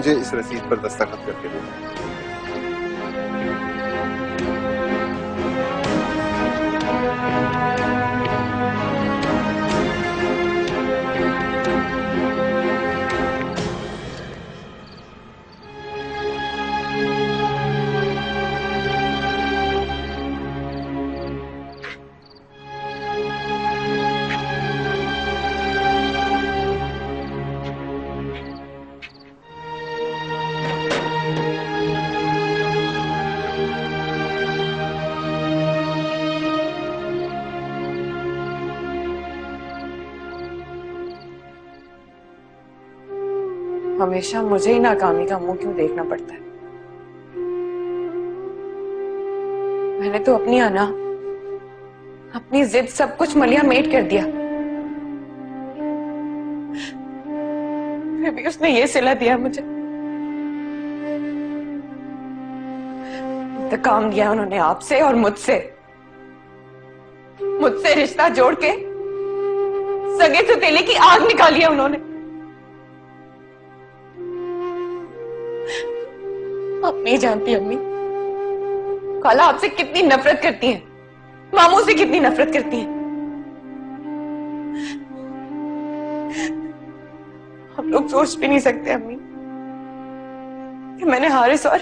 मुझे इस रसीद पर दस्तखत करके देना। हमेशा मुझे ही नाकामी का मुंह क्यों देखना पड़ता है? मैंने तो अपनी अना, अपनी जिद सब कुछ मलिया मेट कर दिया, फिर भी उसने ये सिला दिया मुझे। इंतकाम लिया उन्होंने आपसे और मुझसे रिश्ता जोड़ के सगे सौतेले की आग निकाली है उन्होंने। आप नहीं जानती अम्मी, खाला आपसे कितनी नफरत करती हैं, मामू से कितनी नफरत करती हैं। हम लोग सोच भी नहीं सकते अम्मी कि मैंने हारिस और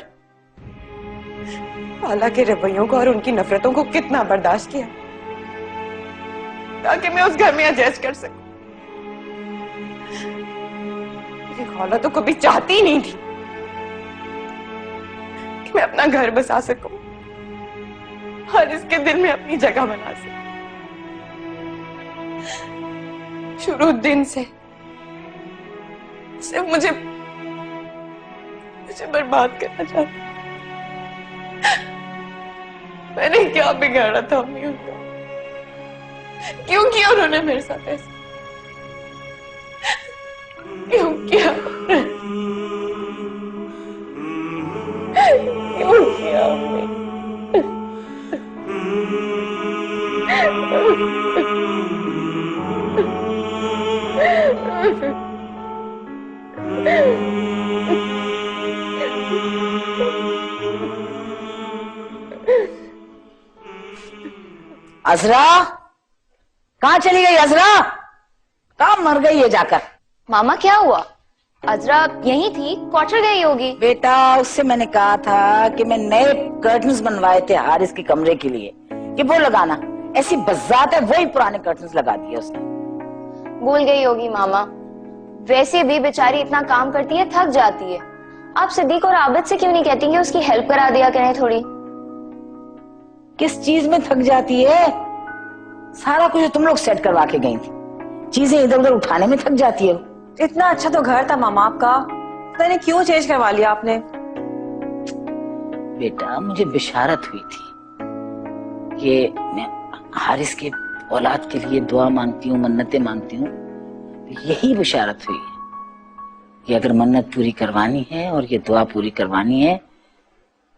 खाला के रवैयों को और उनकी नफरतों को कितना बर्दाश्त किया ताकि मैं उस घर में एडजस्ट कर सकूं। मेरी खाला तो कभी चाहती ही नहीं थी मैं अपना घर बसा सकूं और इसके दिल में अपनी जगह बना सकूं। शुरू दिन से सिर्फ मुझे बर्बाद करना चाहती। मैंने क्या बिगाड़ा था अम्मी उनका? क्यों किया उन्होंने मेरे साथ ऐसा? क्यों किया? क्यों किया अम्मी? अजरा, कहाँ चली गई अजरा? कहाँ मर गई है जाकर? मामा क्या हुआ? अजरा यही थी, क्वार्टर गई होगी। बेटा उससे मैंने कहा था कि मैं नए कर्टन्स बनवाए थे हारिस के कमरे के लिए कि वो लगाना। ऐसी बज़ात है वही पुराने कर्टन्स लगा दिए उसने। भूल गई होगी मामा, वैसे भी बेचारी इतना काम करती है, थक जाती है। आप सिद्दीक और आबिद से क्यों नहीं कहती कि उसकी हेल्प करा दिया करें थोड़ी? किस चीज में थक जाती है? सारा कुछ तुम लोग सेट करवा के गई थी, चीजें इधर उधर उठाने में थक जाती है। इतना अच्छा तो घर था मामा आपका, पता नहीं क्यों चेंज करवा लिया आपने। बेटा मुझे बिशारत हुई थी कि मैं हारिस के औलाद के लिए दुआ मांगती हूँ, मन्नतें मांगती हूँ, तो यही बिशारत हुई है कि अगर मन्नत पूरी करवानी है और ये दुआ पूरी करवानी है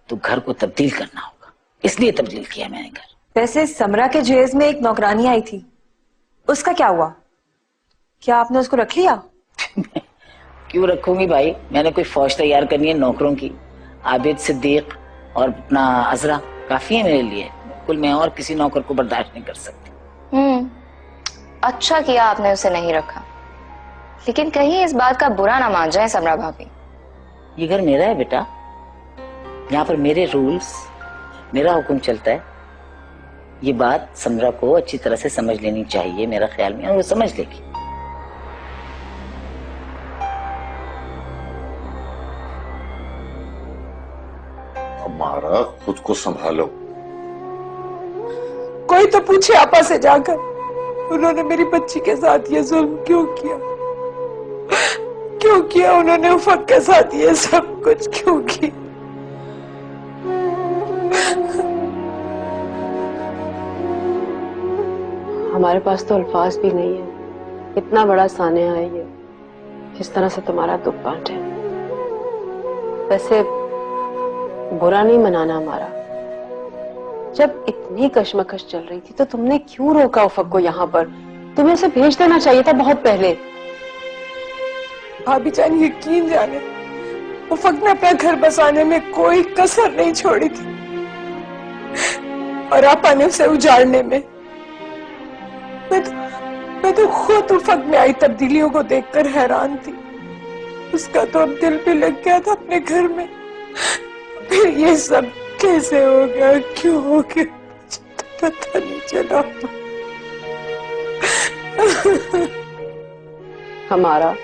तो घर को तब्दील करना होगा। इसलिए तब्दील किया मैंने घर। वैसे समरा के जहेज में एक नौकरानी आई थी, उसका क्या हुआ? क्या आपने उसको रख लिया? क्यों रखूंगी भाई, मैंने कोई फौज तैयार करनी है नौकरों की? आबिद, सिद्दीक और अपना अजरा काफी है मेरे लिए। बिल्कुल मैं और किसी नौकर को बर्दाश्त नहीं कर सकती। अच्छा किया आपने उसे नहीं रखा, लेकिन कहीं इस बात का बुरा ना मान जाए समरा भाभी। ये घर मेरा है बेटा, यहाँ पर मेरे रूल्स, मेरा हुक्म चलता है। ये बात समरा को अच्छी तरह से समझ लेनी चाहिए मेरा ख्याल में, और वो समझ लेगी। हमारा खुद को संभालो। कोई तो पूछे आपा से जाकर, उन्होंने मेरी बच्ची के साथ ये जुल्म क्यों किया? क्यों किया उन्होंने उफक के साथ ये सब कुछ क्यों किया? हमारे पास तो अल्फाज भी नहीं है, इतना बड़ा सानिया है ये, जिस तरह से तुम्हारा दुख बांटे। वैसे बुरा नहीं मनाना हमारा, जब इतनी कश्मकश चल रही थी तो तुमने क्यों रोका उफक को यहाँ पर? तुम्हें उसे भेज देना चाहिए था बहुत पहले। भाभी जान यकीन जाने उफक ने अपना घर बसाने में कोई कसर नहीं छोड़ी थी और आपा ने उसे उजाड़ने में। मैं तो खुद उफक में आई तब्दीलियों को देखकर हैरान थी। उसका तो अब दिल भी लग गया था अपने घर में। फिर ये सब कैसे हो गया, क्यों हो गया, मुझे पता नहीं चला। हमारा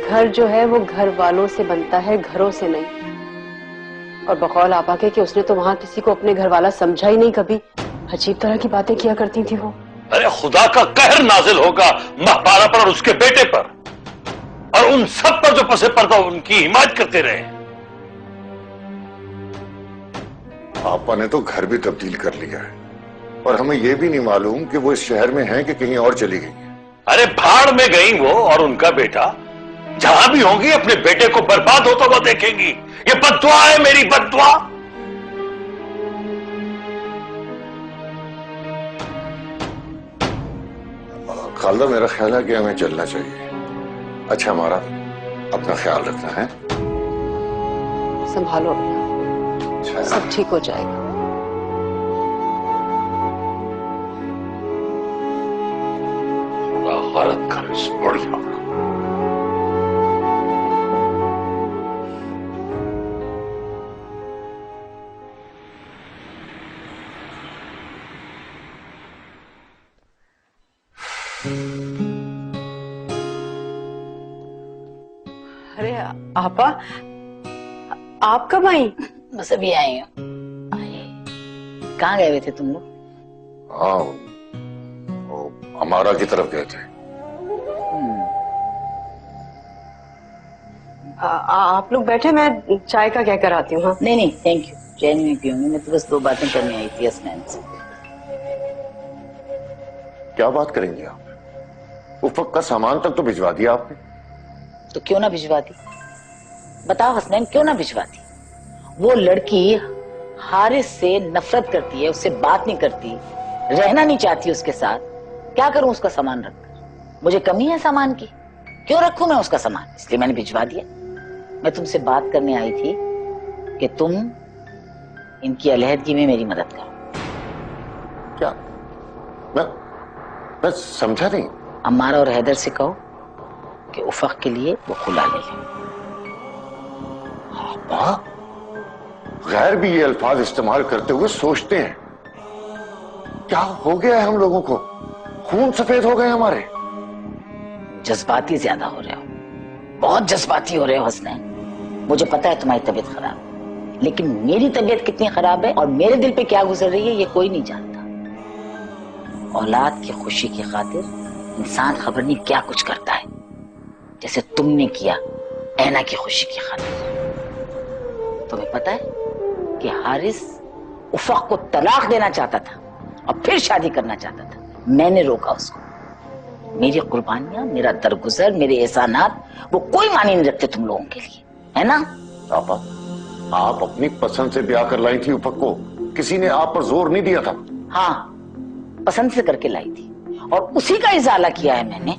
घर जो है वो घर वालों से बनता है, घरों से नहीं। और बकौल आपा के कि उसने तो वहां किसी को अपने घर वाला समझा ही नहीं कभी। अजीब तरह की बातें किया करती थी वो। अरे खुदा का कहर नाजिल होगा महपारा पर और उसके बेटे पर और उन सब पर जो पसे पर्दा उनकी हिमायत करते रहे। आपा ने तो घर भी तब्दील कर लिया है और हमें यह भी नहीं मालूम कि वो इस शहर में हैं कि कहीं और चली गई हैं। अरे भाड़ में गई वो और उनका बेटा। जहां भी होंगी अपने बेटे को बर्बाद होता हुआ देखेंगी। ये बद्दुआ है, मेरी बद्दुआ। खालदा, मेरा ख्याल है कि हमें चलना चाहिए। अच्छा, हमारा अपना ख्याल रखना है। संभालो अपना, सब ठीक हो जाएगा। गलत कर इस बढ़िया। अरे आपा, आप कब आई? बस अभी आई हूँ। कहाँ गए हुए थे तुम लोग? हाँ, वो हमारा की तरफ गए थे। आप लोग बैठे, मैं चाय का कहकर आती हूँ। हाँ नहीं नहीं थैंक यू, चाय नहीं पीऊंगी। मैं तो बस दो बातें करने आई थी हसनैन से। क्या बात करेंगे आप? उफक का सामान तक तो भिजवा दिया आपने। तो क्यों ना भिजवा दी? बताओ हसनैन, क्यों ना भिजवा दी? वो लड़की हारिस से नफरत करती है, उससे बात नहीं करती, रहना नहीं चाहती उसके साथ। क्या करूं उसका सामान रखकर? मुझे कमी है सामान की? क्यों रखूं मैं उसका सामान? इसलिए मैंने भिजवा दिया। मैं तुमसे बात करने आई थी कि तुम इनकी अलहदगी में मेरी मदद करो। क्या? मैं समझा नहीं। अम्मारा और हैदर से कहो कि उफक के लिए वो खुला ले लें। हाँ, गैर भी ये अल्फाज इस्तेमाल करते हुए सोचते हैं। क्या हो गया है हम लोगों को? खून सफेद हो गए हमारे। जज्बाती ज्यादा हो रहे हो, बहुत जज्बाती हो रहे हो हसनैन। मुझे पता है तुम्हारी तबीयत खराब है, लेकिन मेरी तबीयत कितनी खराब है और मेरे दिल पे क्या गुजर रही है ये कोई नहीं जानता। औलाद की खुशी की खातिर इंसान खबर नहीं क्या कुछ करता है, जैसे तुमने किया ऐना की खुशी की खातिर। तुम्हें पता है कि हारिस उफक को तलाक देना चाहता था और फिर शादी करना चाहता था। मैंने रोका उसको। मेरी कुर्बानियां, मेरा दरगुजर, मेरे एहसानात वो कोई मानी नहीं रखते तुम लोगों के लिए, है ना? आपा, आप अपनी पसंद से ब्याह कर लाई थी उफक को, किसी ने आप पर जोर नहीं दिया था। हाँ, पसंद से करके लाई थी और उसी का इजाला किया है मैंने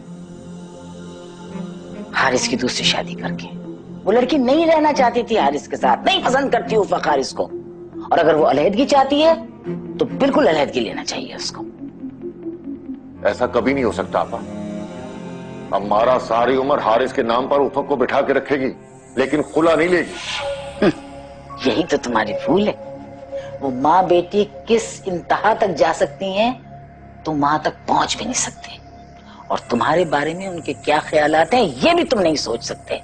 हारिस की दूसरी शादी करके। वो लड़की नहीं रहना चाहती थी हारिस के साथ, नहीं पसंद करती उफक हारिस को, और अगर वो अलहदगी चाहती है तो बिल्कुल अलहदगी लेना चाहिए उसको। ऐसा कभी नहीं हो सकता आपा। हमारा सारी उम्र हारिस के नाम पर उफक को बिठा के रखेगी, लेकिन खुला नहीं लेगी। यही तो तुम्हारी भूल है। वो माँ बेटी किस इंतहा तक जा सकती हैं, तुम वहां तक पहुंच भी नहीं सकते। और तुम्हारे बारे में उनके क्या ख्यालात हैं ये भी तुम नहीं सोच सकते।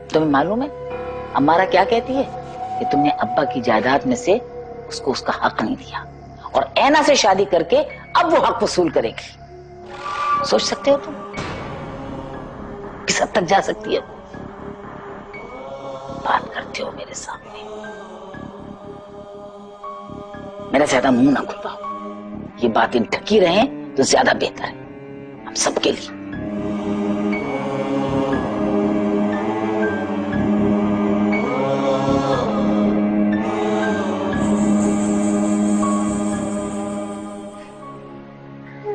तुम्हें मालूम है अम्मारा क्या कहती है? कि तुमने अब्बा की जायदाद में से उसको उसका हक नहीं दिया और ऐना से शादी करके अब वो हक वसूल करेगी। सोच सकते हो तुम किस हद तक जा सकती है? बात करते हो मेरे सामने, मेरा ज्यादा मुंह ना खुलवाओ। ये बातें ढकी रहें तो ज्यादा बेहतर है हम सबके लिए।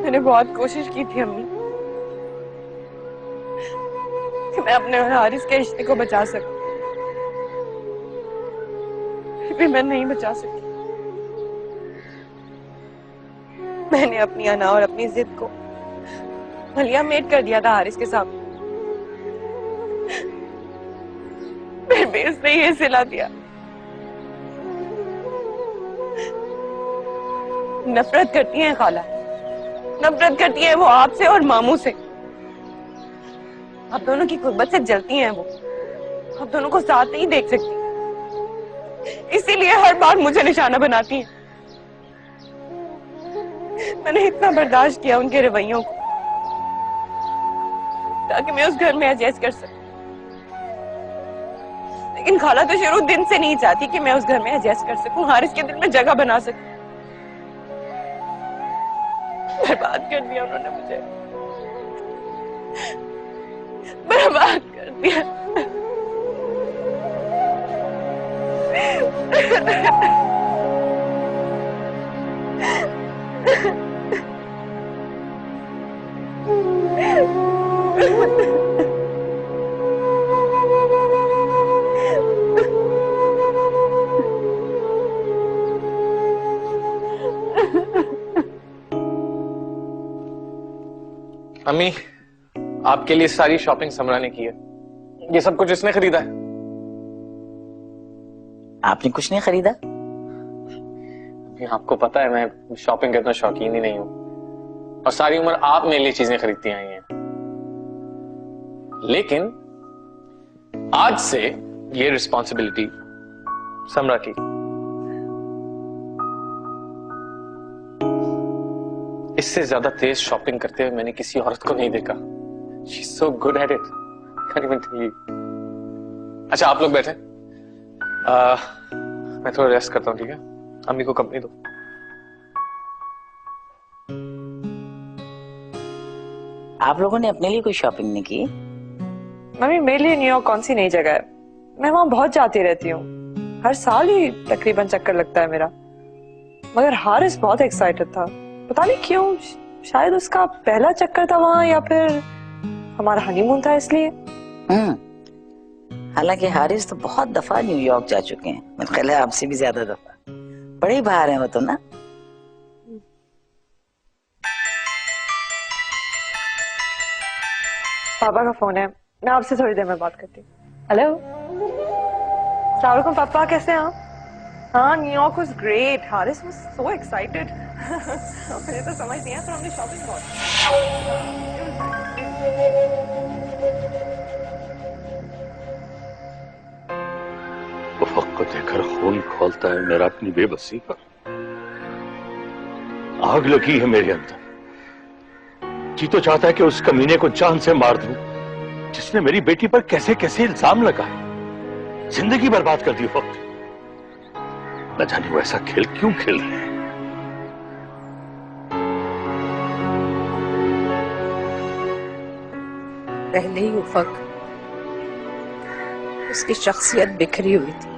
मैंने बहुत कोशिश की थी अम्मी, कि मैं अपने और हारिस के रिश्ते को बचा सकूं, फिर भी मैं नहीं बचा सकी। मैंने अपनी अना और अपनी जिद को मलिया मेट कर दिया था हारिस के सामने, फिर भी उसने ये सिला दिया। नफरत करती है खाला, नफरत करती है वो आपसे और मामू से। आप दोनों की गुर्बत से जलती हैं वो, आप दोनों को साथ नहीं देख सकती, इसीलिए हर बार मुझे निशाना बनाती हैं। मैंने इतना बर्दाश्त किया उनके रवैयों को ताकि मैं उस घर में एडजस्ट कर सकूं, लेकिन खाला तो शुरू दिन से नहीं चाहती कि मैं उस घर में एडजस्ट कर सकूं, हारिस के दिल में जगह बना सकूं। बर्बाद कर दिया उन्होंने मुझे, बर्बाद कर दिया। अम्मी, आपके लिए सारी शॉपिंग समरा ने की है। ये सब कुछ इसने खरीदा है। आपने कुछ नहीं खरीदा? आपको पता है मैं शॉपिंग का इतना शौकीन ही नहीं हूं, और सारी उम्र आप मेरे लिए चीजें खरीदती आई हैं। लेकिन आज से ये रिस्पॉन्सिबिलिटी समरा की। इससे ज्यादा तेज शॉपिंग करते हुए मैंने किसी औरत को नहीं देखा। She's so good at it. Can't even tell you. अच्छा, आप लोग बैठे, मैं थोड़ा रेस्ट करता हूँ, ठीक है? अम्मी को कंपनी दो। आप लोगों ने अपने लिए कोई शॉपिंग नहीं की? मम्मी, मेरे लिए न्यूयॉर्क कौन सी नई जगह है, मैं वहां बहुत जाती रहती हूँ, हर साल ही तकरीबन चक्कर लगता है मेरा। मगर हारिस बहुत एक्साइटेड था, पता नहीं क्यों, शायद उसका पहला चक्कर था वहां या फिर हमारा हनीमून था इसलिए। हालांकि हारिस तो बहुत दफा न्यूयॉर्क जा चुके हैं, मेरा ख्याल है आपसे भी ज्यादा दफा। बड़े बाहर हैं वो तो ना। पापा का फोन है, मैं आपसे थोड़ी देर में बात करती हूँ। हेलो, अस्सलाम वालेकुम पापा, कैसे हैं आप? हाँ, New York was great, Haris was so excited. मुझे तो समझ नहीं आया, तो हमने शॉपिंग बहुत उफ़क़ को देखकर खून खौलता है मेरा अपनी बेबसी पर। आग लगी है मेरे अंदर। जी तो चाहता है कि उस कमीने को जान से मार दूं जिसने मेरी बेटी पर कैसे कैसे इल्जाम लगाए, जिंदगी बर्बाद कर दी हो। न जाने वो ऐसा खेल क्यों खेल रहे हैं। पहले ही उफ़क़ उसकी शख्सियत बिखरी हुई थी,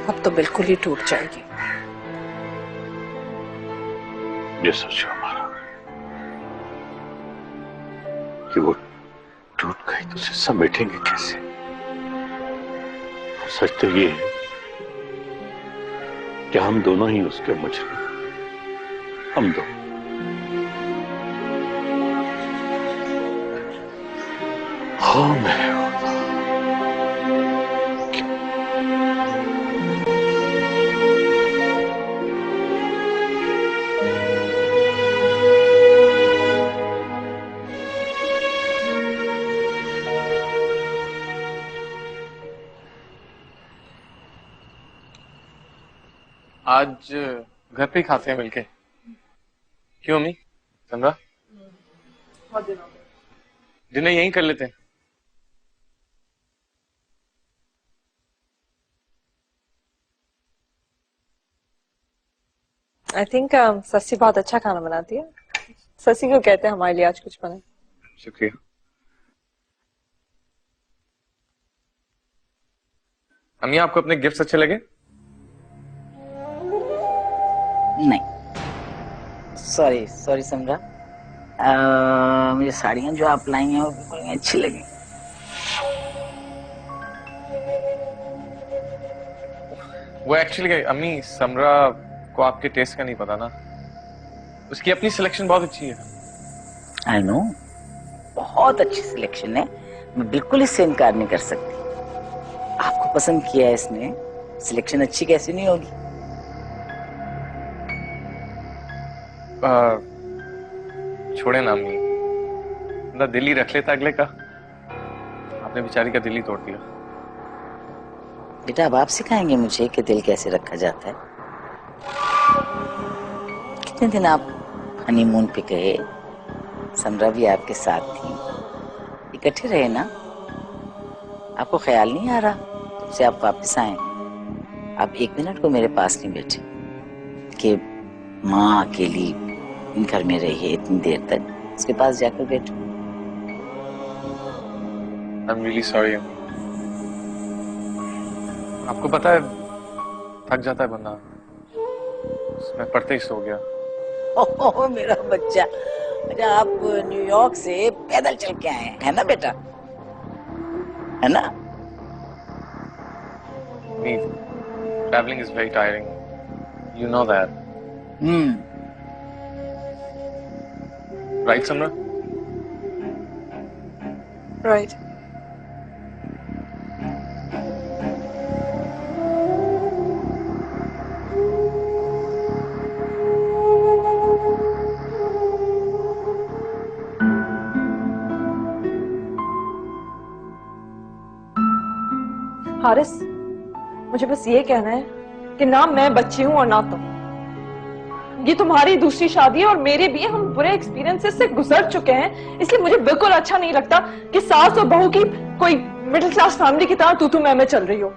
अब तो बिल्कुल ही टूट जाएगी। ये सोचो हमारा कि वो टूट गई तो उसे समेटेंगे कैसे। और सच तो ये है कि हम दोनों ही उसके मुजरिम, हम दो। हाँ, मैं आज घर पे ही खाते हैं मिलके। क्यों अम्मी? समरा, डिनर यहीं कर लेते हैं। आई थिंक ससी बहुत अच्छा खाना बनाती है। ससी को कहते हैं हमारे लिए आज कुछ बने। शुक्रिया। अम्मी, आपको अपने गिफ्ट्स अच्छे लगे? नहीं, सॉरी समरा, मुझे साड़ियां जो आप लाई हैं वो बिल्कुल नहीं अच्छी लगी। वो एक्चुअली अम्मी समरा को आपके टेस्ट का नहीं पता ना, उसकी अपनी सिलेक्शन बहुत अच्छी है। आई नो, बहुत अच्छी सिलेक्शन है, मैं बिल्कुल इससे इनकार नहीं कर सकती। आपको पसंद किया है इसने, सिलेक्शन अच्छी कैसी नहीं होगी। छोड़े ना अम्मी, ना दिल ही रख लेता अगले का, आपने बेचारी का दिल ही तोड़ दिया। बेटा अब आप सिखाएंगे मुझे कि दिल कैसे रखा जाता है। कितने दिन आप हनीमून पे गए, समरा भी आपके साथ थी, इकट्ठे रहे ना, आपको ख्याल नहीं आ रहा तब से आप वापस आए, आप एक मिनट को मेरे पास नहीं बैठे कि माँ अकेली घर में रही है इतनी देर तक, उसके पास जाकर बैठो। I'm really sorry अम्मी। आपको पता है थक जाता है बंदा, मैं पढ़ते ही सो गया। ओह मेरा बच्चा, अच्छा आप न्यूयॉर्क से पैदल चल के आए हैं ना बेटा, है ना? Traveling is very tiring, you know that. Right, Samra? Right. Haris, मुझे बस ये कहना है कि ना मैं बच्ची हूं और ना तुम। ये तुम्हारी दूसरी शादी है और मेरे भी, हम बुरे एक्सपीरियंसेस से गुजर चुके हैं, इसलिए मुझे बिल्कुल अच्छा नहीं लगता कि सास और बहू की कोई मिडिल क्लास फैमिली की तरह तू मैं चल रही हो।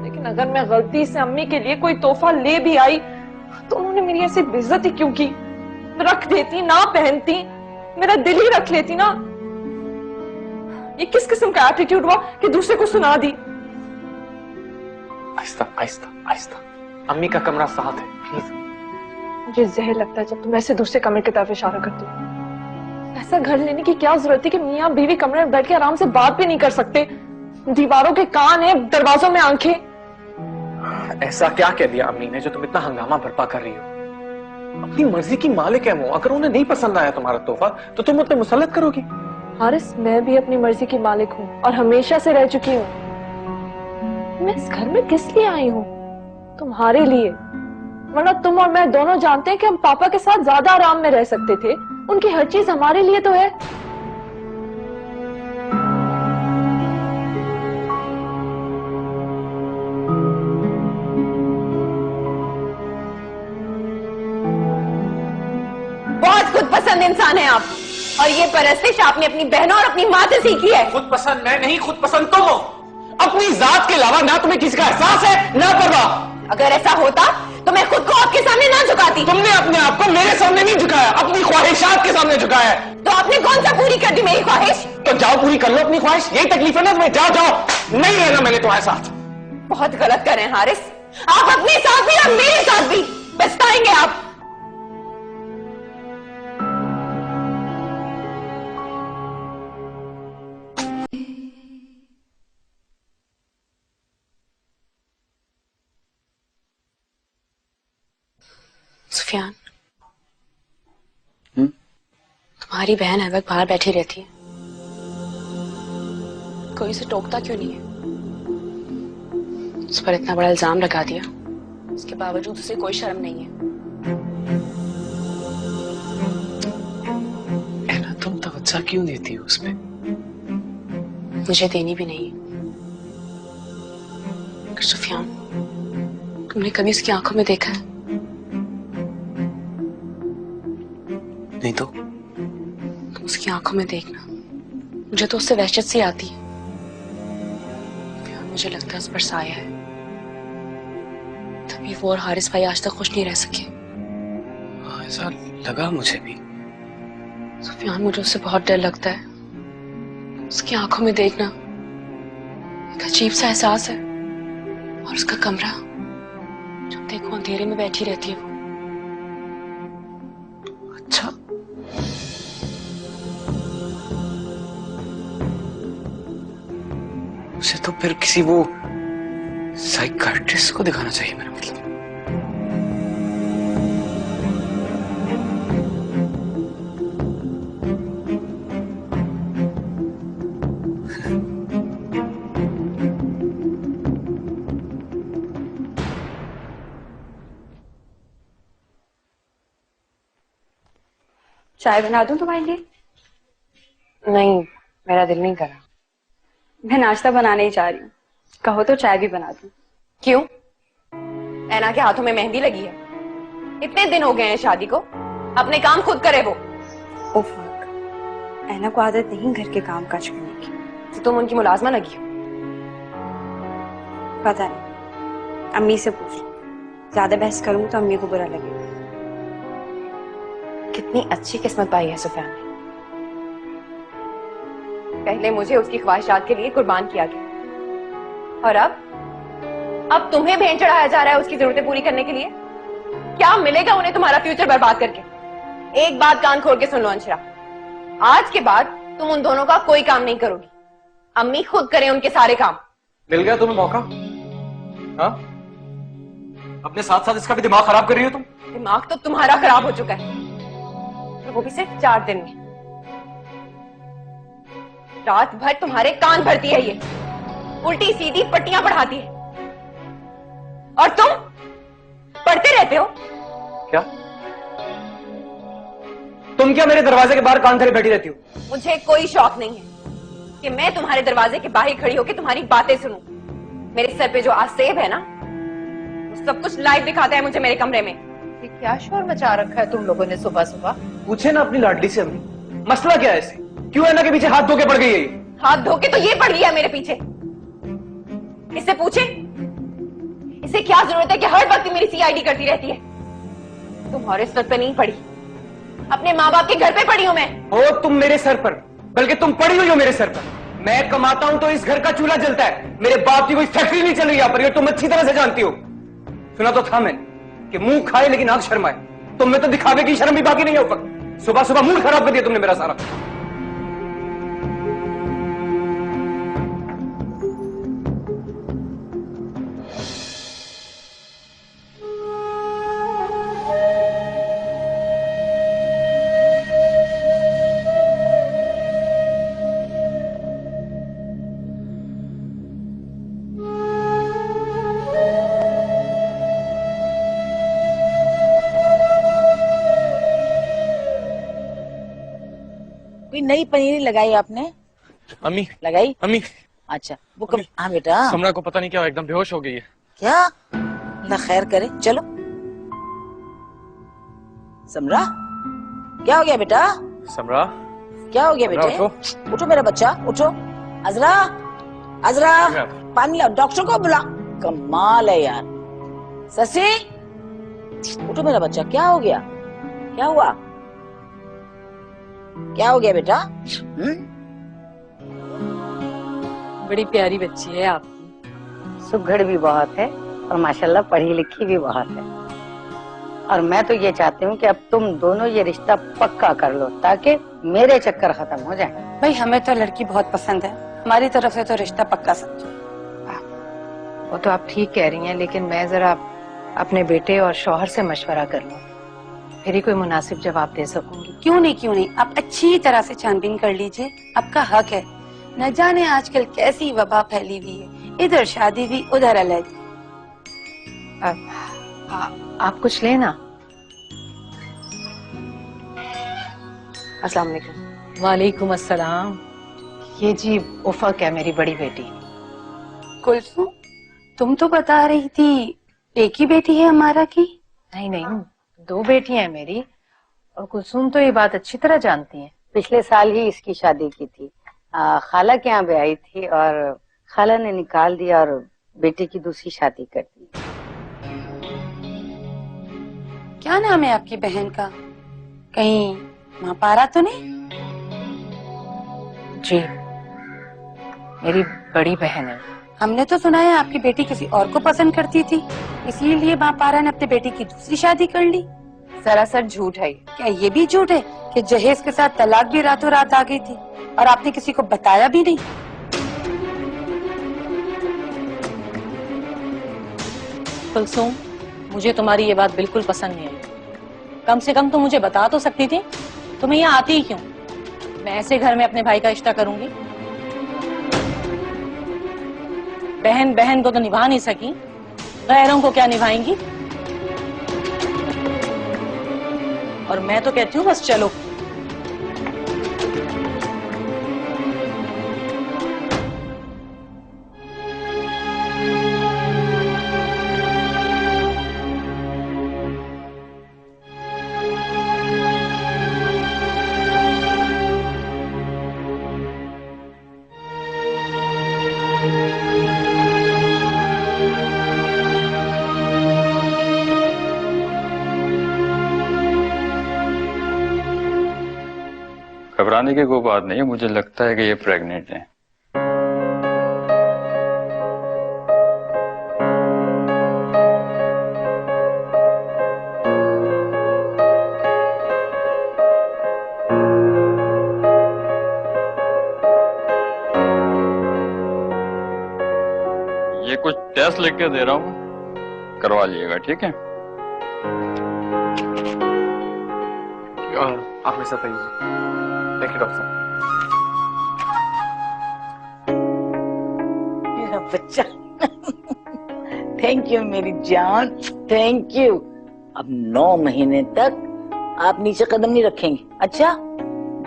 लेकिन अगर मैं गलती से अम्मी के लिए कोई तोहफा ले भी आई तो उन्होंने मेरी ऐसी बेइज्जती क्यों की? रख देती, ना पहनती, मेरा दिल ही रख लेती ना। ये किस किस्म का एटीट्यूड हुआ कि दूसरे को सुना दी? आहिस्ता आहिस्ता आहिस्ता, अम्मी का कमरा साथ है, प्लीज। मुझे जहर लगता है जब तुम ऐसे दूसरे कमरे की तरफ इशारा करती हो। ऐसा घर लेने की क्या जरूरत है कि मियां बीवी कमरे में बैठ के आराम से बात भी नहीं कर सकते? दीवारों के कान है, दरवाजों में आंखें। ऐसा क्या कह दिया अम्मी ने जो तुम इतना हंगामा बर्पा कर रही हो? अपनी मर्जी की मालिक है वो, अगर उन्हें नहीं पसंद आया तुम्हारा तोहफा तो तुम उसे मुसल्लत करोगी? हारिस, मैं भी अपनी मर्जी की मालिक हूँ और हमेशा से रह चुकी हूँ। मैं इस घर में किस लिए आई हूँ? तुम्हारे लिए। वरना तुम और मैं दोनों जानते हैं कि हम पापा के साथ ज्यादा आराम में रह सकते थे, उनकी हर चीज हमारे लिए तो है। बहुत खुद पसंद इंसान है आप, और ये परस्तिश आपने अपनी बहनों और अपनी माँ से सीखी है। खुद पसंद मैं नहीं, खुद पसंद तुम हो। अपनी जात के अलावा ना तुम्हें किसी का एहसास है ना परवाह। अगर ऐसा होता तो मैं खुद को आपके सामने ना झुकाती। तुमने अपने आप को मेरे सामने नहीं झुकाया, अपनी ख्वाहिशात के सामने झुकाया है। तो आपने कौन सा पूरी कर दी मेरी ख्वाहिश? तो जाओ पूरी कर लो अपनी ख्वाहिश, यही तकलीफ है ना तुम्हें। जाओ जाओ, नहीं रहना मैंने तुम्हारे साथ। बहुत गलत कर रहे हैं हारिस, आप अपने साथ भी और मेरे साथ भी पछताएंगे आप। सुफियान, तुम्हारी बहन हर वक्त बाहर बैठी रहती है, कोई उसे टोकता क्यों नहीं है? उस पर इतना बड़ा इल्जाम लगा दिया, उसके बावजूद उसे कोई शर्म नहीं है। ऐना, तुम तवज्जो क्यों देती हो उसमें? मुझे देनी भी नहीं है। सुफियान, तुमने कभी उसकी आंखों में देखा है? नहीं तो तुम उसकी आंखों में देखना, मुझे तो उससे वहशत सी आती है। मुझे लगता है उस पर साया है, तभी वो और हारिस भाई आज तक खुश नहीं रह सके। हाँ, ऐसा लगा मुझे भी। सुफियान, मुझे उससे बहुत डर लगता है। उसकी आंखों में देखना एक अजीब सा एहसास है, और उसका कमरा, जब देखो अंधेरे में बैठी रहती है वो। अच्छा, उसे तो फिर किसी वो साइकाइट्रिस्ट को दिखाना चाहिए मेरा मतलब। चाय बना दूं तुम्हारे लिए? नहीं, मेरा दिल नहीं करा। मैं नाश्ता बनाने ही जा रही हूँ, कहो तो चाय भी बना दूं। क्यों? ऐना के हाथों में मेहंदी लगी है। इतने दिन हो गए हैं शादी को, अपने काम खुद करे वो। उफ, ऐना को आदत नहीं घर के काम काज करने की। तो तुम उनकी मुलाजमा लगी हो? पता नहीं, अम्मी से पूछ लो। ज्यादा बहस करूंगी तो अम्मी को बुरा लगेगा। कितनी अच्छी किस्मत पाई है सुफियान ने। पहले मुझे उसकी ख्वाहिशात के लिए कुर्बान किया गया, और अब तुम्हें भेंट चढ़ाया जा रहा है उसकी जरूरतें पूरी करने के लिए। क्या मिलेगा उन्हें तुम्हारा फ्यूचर बर्बाद करके? एक बात कान खोल के सुन लो अंशरा, आज के बाद तुम उन दोनों का कोई काम नहीं करोगी। अम्मी खुद करें उनके सारे काम। मिल गया तुम्हें मौका? हाँ, अपने साथ साथ इसका भी दिमाग खराब कर रही हो तुम। दिमाग तो तुम्हारा खराब हो चुका है, वो भी सिर्फ 4 दिन में। रात भर तुम्हारे कान भरती है ये, उल्टी सीधी पट्टियां पढ़ाती है, और तुम पढ़ते रहते हो। क्या तुम क्या मेरे दरवाजे के बाहर कान धरे बैठी रहती हो? मुझे कोई शौक नहीं है कि मैं तुम्हारे दरवाजे के बाहर खड़ी होकर तुम्हारी बातें सुनूं। मेरे सर पे जो आसेब है ना, वो सब कुछ लाइव दिखाता है मुझे मेरे कमरे में। क्या शोर मचा रखा है तुम लोगों ने सुबह सुबह? पूछे ना अपनी लाडली से अम्मी, मसला क्या है इसे? क्यों ऐना के पीछे हाथ धो के पड़ गई है ये? हाथ धो के तो ये पड़ गया मेरे पीछे। इससे पूछे, इसे क्या जरूरत है कि हर वक्त मेरी सीआईडी करती रहती है? तुम्हारे सर पे नहीं पड़ी, अपने माँ बाप के घर पे पड़ी हूं मैं। हो तुम मेरे सर पर, बल्कि तुम पड़ी हुई हो मेरे सर पर। मैं कमाता हूं तो इस घर का चूल्हा जलता है, मेरे बाप की कोई फैक्ट्री नहीं चल रही यहाँ पर, ये तुम अच्छी तरह से जानती हो। सुना तो था मैंने कि मुंह खाए लेकिन आंख शर्माए। तुम में तो दिखावे की शर्म भी बाकी नहीं है ऊपर। सुबह सुबह मूड खराब कर दिया तुमने मेरा सारा। कोई नई पनीरी लगाई आपने? अम्मी लगाई? अम्मी अच्छा वो कब? हाँ बेटा, समरा को पता नहीं क्या एकदम बेहोश हो गई है। क्या? अल्लाह खैर करे। चलो समरा, क्या हो गया बेटा? समरा क्या हो गया बेटे? उठो मेरा बच्चा, उठो। अजरा, अजरा पानी लाओ, डॉक्टर को बुला। कमाल है यार। ससी उठो मेरा बच्चा, क्या हो गया? क्या हुआ? क्या हो गया बेटा? बड़ी प्यारी बच्ची है आपकी। सुघड़ भी बहुत है और माशाल्लाह पढ़ी लिखी भी बहुत है। और मैं तो ये चाहती हूँ कि अब तुम दोनों ये रिश्ता पक्का कर लो ताकि मेरे चक्कर खत्म हो जाए। भाई हमें तो लड़की बहुत पसंद है, हमारी तरफ से तो रिश्ता पक्का समझो। वो तो आप ठीक कह रही हैं, लेकिन मैं जरा अपने बेटे और शौहर से मशवरा कर लूं, फिर ही कोई मुनासिब जवाब दे सकूंगी। क्यों नहीं, आप अच्छी तरह से छानबीन कर लीजिए, आपका हक है। न जाने आजकल कैसी वबा फैली हुई है, इधर शादी भी उधर अलग। आप कुछ लेना। अस्सलाम वालेकुम। वालेकुम अस्सलाम। ये जी उफक है मेरी बड़ी बेटी। कुलसुम, तुम तो बता रही थी एक ही बेटी है हमारा की। नहीं, 2 बेटियां हैं मेरी, और कुलसुम तो ये बात अच्छी तरह जानती हैं। पिछले साल ही इसकी शादी की थी, खाला के यहाँ ब्याही थी और खाला ने निकाल दिया और बेटे की दूसरी शादी कर दी। क्या नाम है आपकी बहन का? कहीं महापारा तो नहीं? जी मेरी बड़ी बहन है। हमने तो सुना है आपकी बेटी किसी और को पसंद करती थी, इसीलिए महापारा ने अपनी बेटी की दूसरी शादी कर ली। सरासर झूठ है। क्या ये भी झूठ है कि जहेज के साथ तलाक भी रातों रात आ गई थी और आपने किसी को बताया भी नहीं? कुलसूम, मुझे तुम्हारी ये बात बिल्कुल पसंद नहीं आई। कम से कम तुम मुझे बता तो सकती थी, तुम्हें यहाँ आती ही क्यों? मैं ऐसे घर में अपने भाई का रिश्ता करूंगी? बहन बहन को तो निभा नहीं सकी, गैरों को क्या निभाएंगी? और मैं तो कहती हूँ बस चलो। घबराने की कोई बात नहीं है, मुझे लगता है कि ये प्रेग्नेंट है। ये कुछ टेस्ट लिख के दे रहा हूँ, करवा लीजिएगा, ठीक है? आप मेरे साथ आइए। Thank you doctor. मेरा बच्चा। थैंक यू मेरी जान, थैंक यू। अब 9 महीने तक आप नीचे कदम नहीं रखेंगे। अच्छा,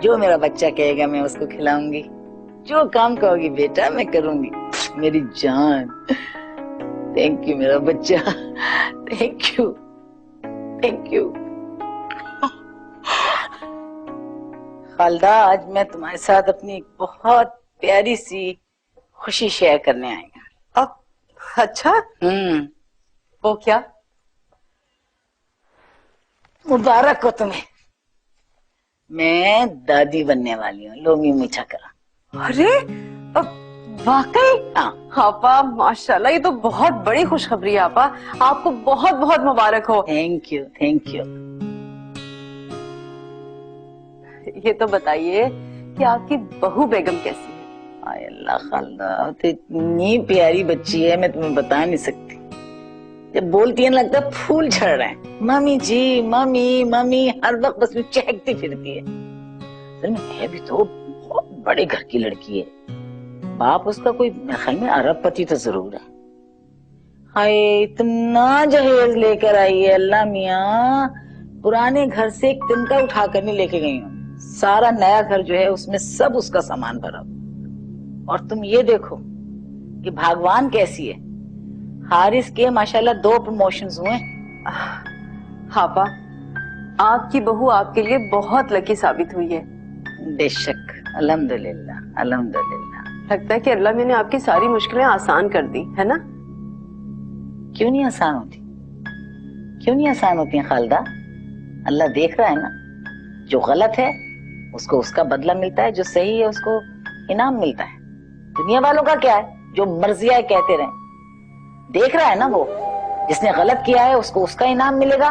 जो मेरा बच्चा कहेगा मैं उसको खिलाऊंगी, जो काम कहोगी बेटा मैं करूंगी। मेरी जान, थैंक यू मेरा बच्चा, thank you, thank you. Khalda, आज मैं तुम्हारे साथ अपनी एक बहुत प्यारी सी खुशी शेयर करने आई हूँ। अच्छा, वो क्या? मुबारक हो तुम्हें, मैं दादी बनने वाली हूँ। लो मी मीठा करा। अरे वाकई? हाँ आपा, माशाल्लाह, ये तो बहुत बड़ी खुशखबरी है आपा। आपको बहुत बहुत मुबारक हो। Thank you, thank you. ये तो बताइए कि आपकी बहू बेगम कैसी है? आय अल्लाह खालदा, तो इतनी प्यारी बच्ची है, मैं तुम्हें बता नहीं सकती। जब बोलती है लगता है फूल झड़ रहे हैं। मम्मी जी, मम्मी मम्मी, हर वक्त बस में चहकती फिरती है। है भी तो बहुत बड़े घर की लड़की है। बाप उसका कोई मेरे ख्याल में अरबपति तो जरूर है। हाय, इतना जहेज लेकर आई है अल्लाह मियाँ। पुराने घर से एक तिनका उठा कर नहीं लेके गई हूँ। सारा नया घर जो है उसमें सब उसका सामान भरा। और तुम ये देखो कि भगवान कैसी है। हारिस के माशाल्लाह 2 प्रमोशंस हुए। हापा, आपकी बहू आपके लिए बहुत लकी साबित हुई है। बेशक, अल्हम्दुलिल्लाह, अल्हम्दुलिल्लाह। लगता है कि अल्लाह ने आपकी सारी मुश्किलें आसान कर दी है ना? क्यों नहीं आसान होती, क्यों नहीं आसान होती हैं खालदा? अल्लाह देख रहा है ना। जो गलत है उसको उसका बदला मिलता है, जो सही है उसको इनाम मिलता है। दुनिया वालों का क्या है, जो मर्जी है कहते रहे। देख रहा है ना वो, जिसने गलत किया है उसको उसका इनाम मिलेगा,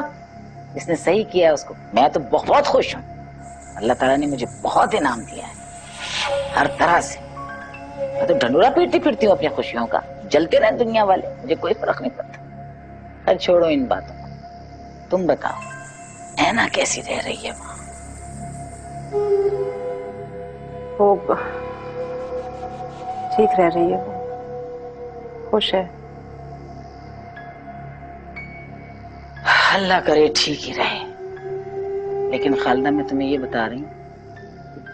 जिसने सही किया है उसको। मैं तो बहुत खुश हूँ, अल्लाह ताला ने मुझे बहुत इनाम दिया है हर तरह से। मैं तो ढंडोरा पीटती फिरती हूँ अपनी खुशियों का। जलते रहे दुनिया वाले, मुझे कोई फर्क नहीं पड़ता। खैर छोड़ो इन बातों को। तुम बताओ, ऐना कैसी रह रही है वहां? वो ठीक रह रही है, वो खुश है। अल्लाह करे ठीक ही रहे। लेकिन खालदा, मैं तुम्हें ये बता रही हूँ,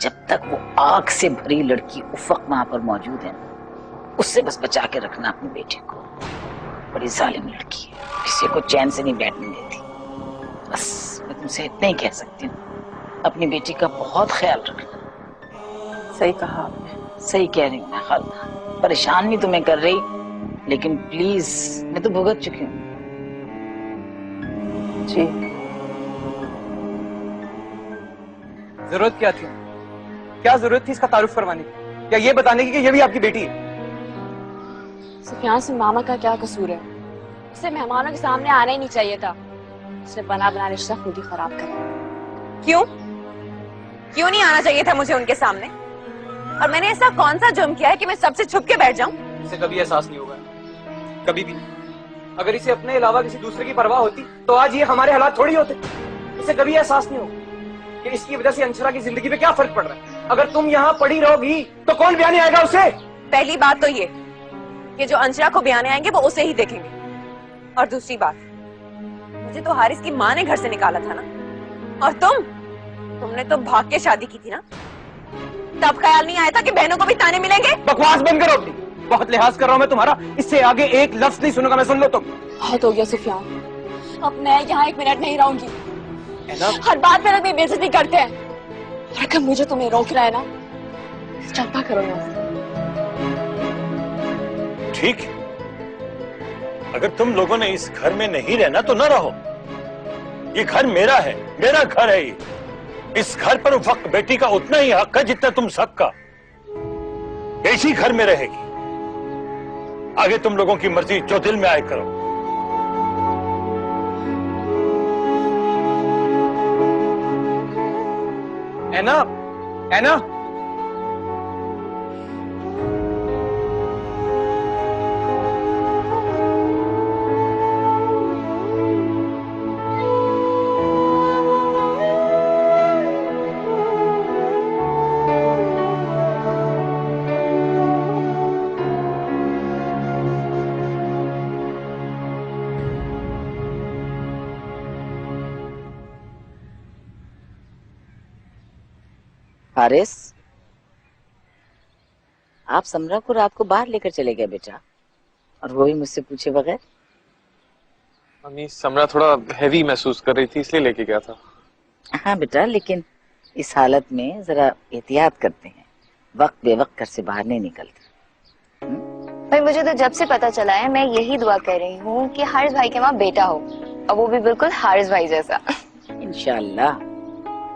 जब तक वो आग से भरी लड़की उफक वहां पर मौजूद है, उससे बस बचा के रखना अपने बेटे को। बड़ी जालिम लड़की है, किसी को चैन से नहीं बैठने देती। बस मैं तुमसे इतना ही कह सकती हूँ, अपनी बेटी का बहुत ख्याल रखना। सही कहा आपने। सही कह रही हूँ मैं खालदा, परेशान नहीं तुम्हें कर रही, लेकिन प्लीज, मैं तो भुगत चुकी हूँ। जी, जरूरत क्या थी? क्या जरूरत थी इसका तारुफ करवाने की, या ये बताने की कि ये भी आपकी बेटी है? सुफियान से मामा का क्या कसूर है? उसे मेहमानों के सामने आना ही नहीं चाहिए था। उसने बना बना रिश्ता खुद ही खराब करा। क्यों? क्यों नहीं आना चाहिए था मुझे उनके सामने? और मैंने ऐसा कौन सा जुर्म किया है कि मैं सबसे छुप के बैठ जाऊं? इसे कभी एहसास नहीं होगा, कभी भी। अगर इसे अपने अलावा किसी दूसरे की परवाह होती तो आज ये हमारे हालात थोड़ी होते। इसे कभी एहसास नहीं होगा कि इसकी वजह से अंशरा की जिंदगी पे क्या फर्क पड़ रहा है। अगर तुम यहाँ पड़ी रहोगी तो कौन ब्याने आएगा उसे? पहली बात तो ये कि जो अंशरा को ब्याने आएंगे वो उसे ही देखेंगे, और दूसरी बात, मुझे तो हारिस की माँ ने घर से निकाला था ना, और तुमने तो भाग के शादी की थी ना, तब ख्याल नहीं आया था कि बहनों को भी ताने मिलेंगे? बकवास बंद करो अपनी। बहुत लिहाज कर रहा हूं मैं तुम्हारा, इससे आगे एक लफ्ज नहीं सुनूंगा मैं। सुन लो तुम। बहुत हो गया सुफियान, अब मैं यहाँ 1 मिनट नहीं रहूंगी। हर बात में मेरी बेइज्जती करते हैं, और अगर मुझे तुम्हें रोक रहा है ना, चलता करो यहाँ से। ठीक, अगर तुम लोगों ने इस घर में नहीं रहना तो न रहो। ये घर मेरा है, मेरा घर है ये। इस घर पर उस वक्त बेटी का उतना ही हक है जितना तुम सबका। इसी घर में रहेगी। आगे तुम लोगों की मर्जी, जो दिल में आए करो। ऐना, ऐना, हारिस, आप समरा को रात को बाहर लेकर चले गए बेटा, और वो भी मुझसे पूछे बगैर। मम्मी, समरा थोड़ा हैवी महसूस कर रही थी इसलिए लेके गया था। हाँ बेटा, लेकिन इस हालत में जरा एहतियात करते हैं, वक्त बेवक्त घर से बाहर नहीं निकलते। भाई मुझे तो जब से पता चला है मैं यही दुआ कर रही हूँ कि हारिस भाई के वहाँ बेटा हो, और वो भी बिल्कुल हारिस भाई जैसा। इंशाल्लाह।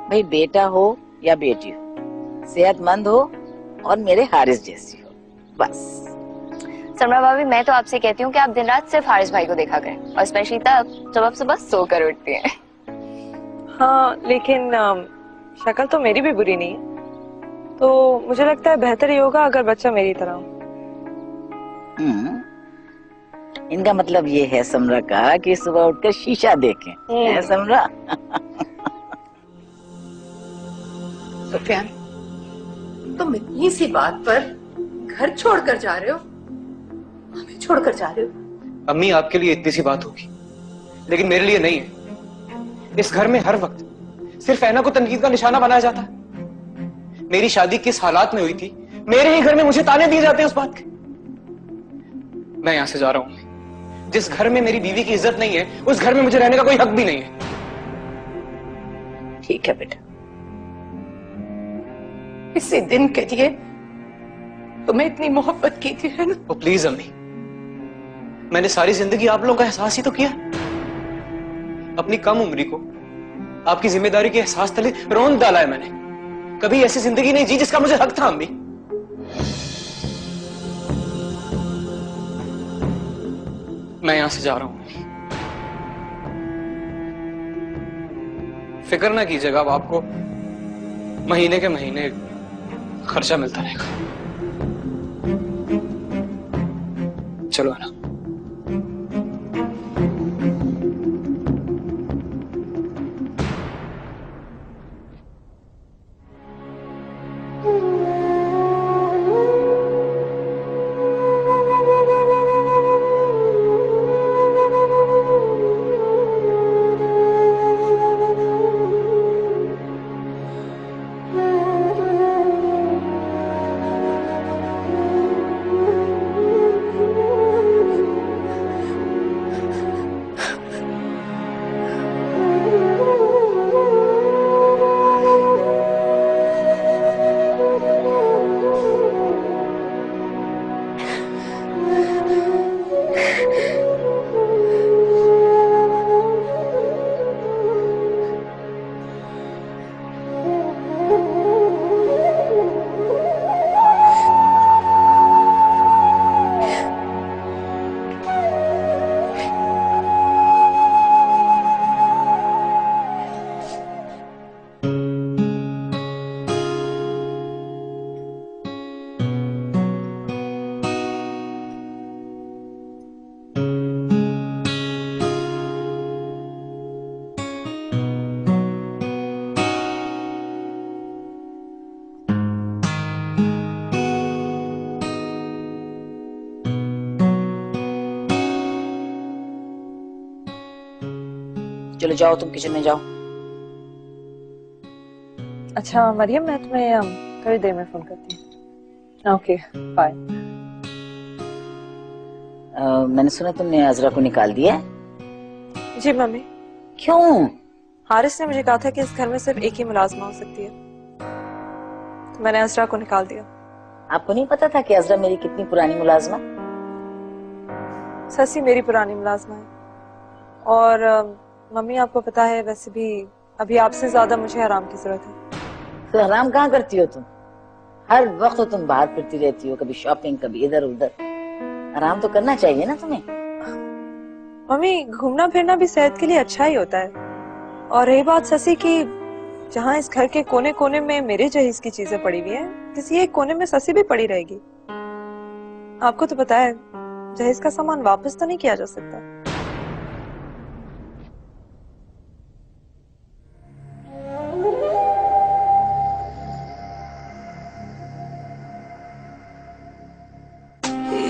भाई बेटा हो या बेटी हो, सेहतमंद हो और मेरे हारिस जैसी हो, बस। समरा भाभी, मैं तो आपसे कहती हूँ कि आप दिन रात सिर्फ हारिस भाई को देखा करें, और स्पेशली तब जब आप सुबह सोकर उठती हैं। हाँ, लेकिन शक्ल तो मेरी भी बुरी नहीं है, तो मुझे लगता है बेहतर ही होगा अगर बच्चा मेरी तरह हो। इनका मतलब ये है समरा का कि सुबह उठकर शीशा देखें, है समरा? सुफियान, तुम इतनी सी बात पर घर छोड़कर जा रहे हो, हमें छोड़कर जा रहे हो? अम्मी, आपके लिए इतनी सी बात होगी, लेकिन मेरे लिए नहीं है। इस घर में हर वक्त सिर्फ ऐना को तनकीद का निशाना बनाया जाता है। मेरी शादी किस हालात में हुई थी, मेरे ही घर में मुझे ताने दिए जाते हैं उस बात के। मैं यहां से जा रहा हूं। जिस घर में मेरी बीवी की इज्जत नहीं है, उस घर में मुझे रहने का कोई हक भी नहीं है। ठीक है बेटा, इसी दिन के लिए तुम्हें इतनी मोहब्बत की थी, है ना? तो प्लीज अम्मी, मैंने सारी जिंदगी आप लोगों का एहसास ही तो किया। अपनी कम उम्री को आपकी जिम्मेदारी के एहसास तले रौंद डाला है मैंने। कभी ऐसी जिंदगी नहीं जी जिसका मुझे हक था अम्मी। मैं यहां से जा रहा हूं। फिक्र ना कीजिएगा, अब आपको महीने के महीने खर्चा मिलता रहेगा। चलो है ना। चलो जाओ, तुम किचन में जाओ। अच्छा मरियम, मैं तुम्हें थोड़ी देर में फोन करती हूँ। Okay bye. मैंने सुना तुमने अजरा को निकाल दिया है? जी मम्मी। क्यों? हारिस ने मुझे कहा था कि इस घर में सिर्फ एक ही मुलाजमा हो सकती है, तो मैंने अजरा को निकाल दिया। आपको नहीं पता था कि अजरा मेरी कितनी पुरानी मुलाजमा? ससी मेरी पुरानी मुलाजमा है, और मम्मी आपको पता है वैसे भी अभी आपसे ज्यादा मुझे आराम की जरूरत है। तो आराम कहाँ करती हो तुम? हर वक्त तो तुम बाहर फिरती रहती हो, कभी शॉपिंग कभी इधर उधर। आराम तो करना चाहिए ना तुम्हें। मम्मी घूमना फिरना भी सेहत के लिए अच्छा ही होता है। और रही बात ससी की, जहाँ इस घर के कोने कोने में मेरे जहीज की चीजें पड़ी हुई हैं, किसी एक कोने में ससी भी पड़ी रहेगी। आपको तो पता है जहीज का सामान वापस तो नहीं किया जा सकता।